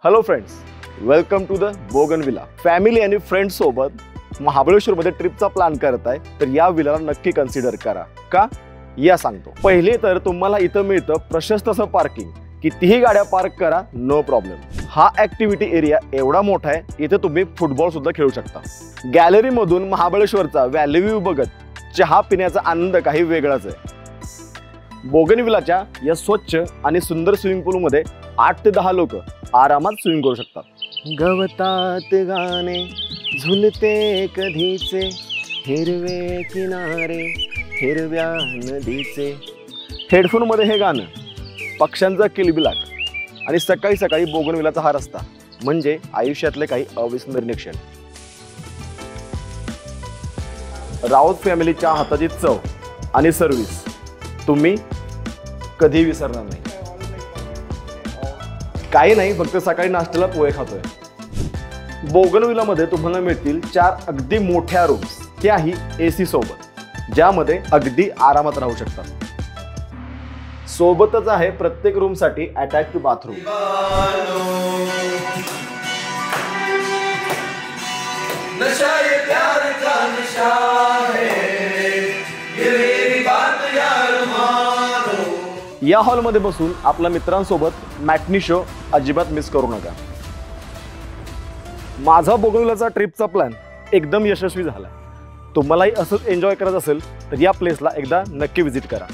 Hello friends, welcome to the bougainvillea. Family आणि friends सोबत महाबळेश्वरमध्ये ट्रिपचा प्लॅन करताय तर या विलाला नक्की कन्सिडर करा. का या सांगतो. पहिले तर तुम्हाला इथं मिळतं प्रशस्त असं पार्किंग. कितीही गाड्या पार्क करा, नो प्रॉब्लेम. हा ऍक्टिव्हिटी एरिया एवढा मोठा आहे, इथे तुम्ही फुटबॉल सुद्धा खेळू शकता. गॅलरी मधून महाबळेश्वरचा व्हॅली व्ह्यू बघत चहा पिण्याचा आनंद काही वेगळाच आहे. बोगनविलाच्या या स्वच्छ आणि सुंदर स्विमिंग पूल मध्ये 8 ते 10 लोक आरामात स्विमिंग करू शकतात. गवतात गाणे झुलते कधीचे, हिरवे किनारे हिरव्या नदीचे. हेडफोन मध्ये हे गाणं, पक्ष्यांचा किलबिलाट आणि सकाळी सकाळी बोगनविलाचा हा रस्ता म्हणजे आयुष्यातले काही अविस्मरणीय क्षण. राऊत फॅमिलीच्या हाताची चव आणि सर्व्हिस तुम्ही कधी विसरणार नाही. काही नाही, फक्त सकाळी नाश्त्याला पोहे खातोय. बोगनविलामध्ये तुम्हाला मिळतील 4 अगदी मोठ्या रूम्स, त्याही AC सोबत, ज्यामध्ये अगदी आरामात राहू शकतात. सोबतच आहे प्रत्येक रूम साठी अटॅच्ड बाथरूम. या हॉलमध्ये बसून आपल्या मित्रांसोबत मॅटनी शो अजिबात मिस करू नका. माझा बोगनविलाचा ट्रिपचा प्लॅन एकदम यशस्वी झाला. तुम्हालाही असंच एन्जॉय करायचं असेल तर या प्लेसला एकदा नक्की व्हिजिट करा.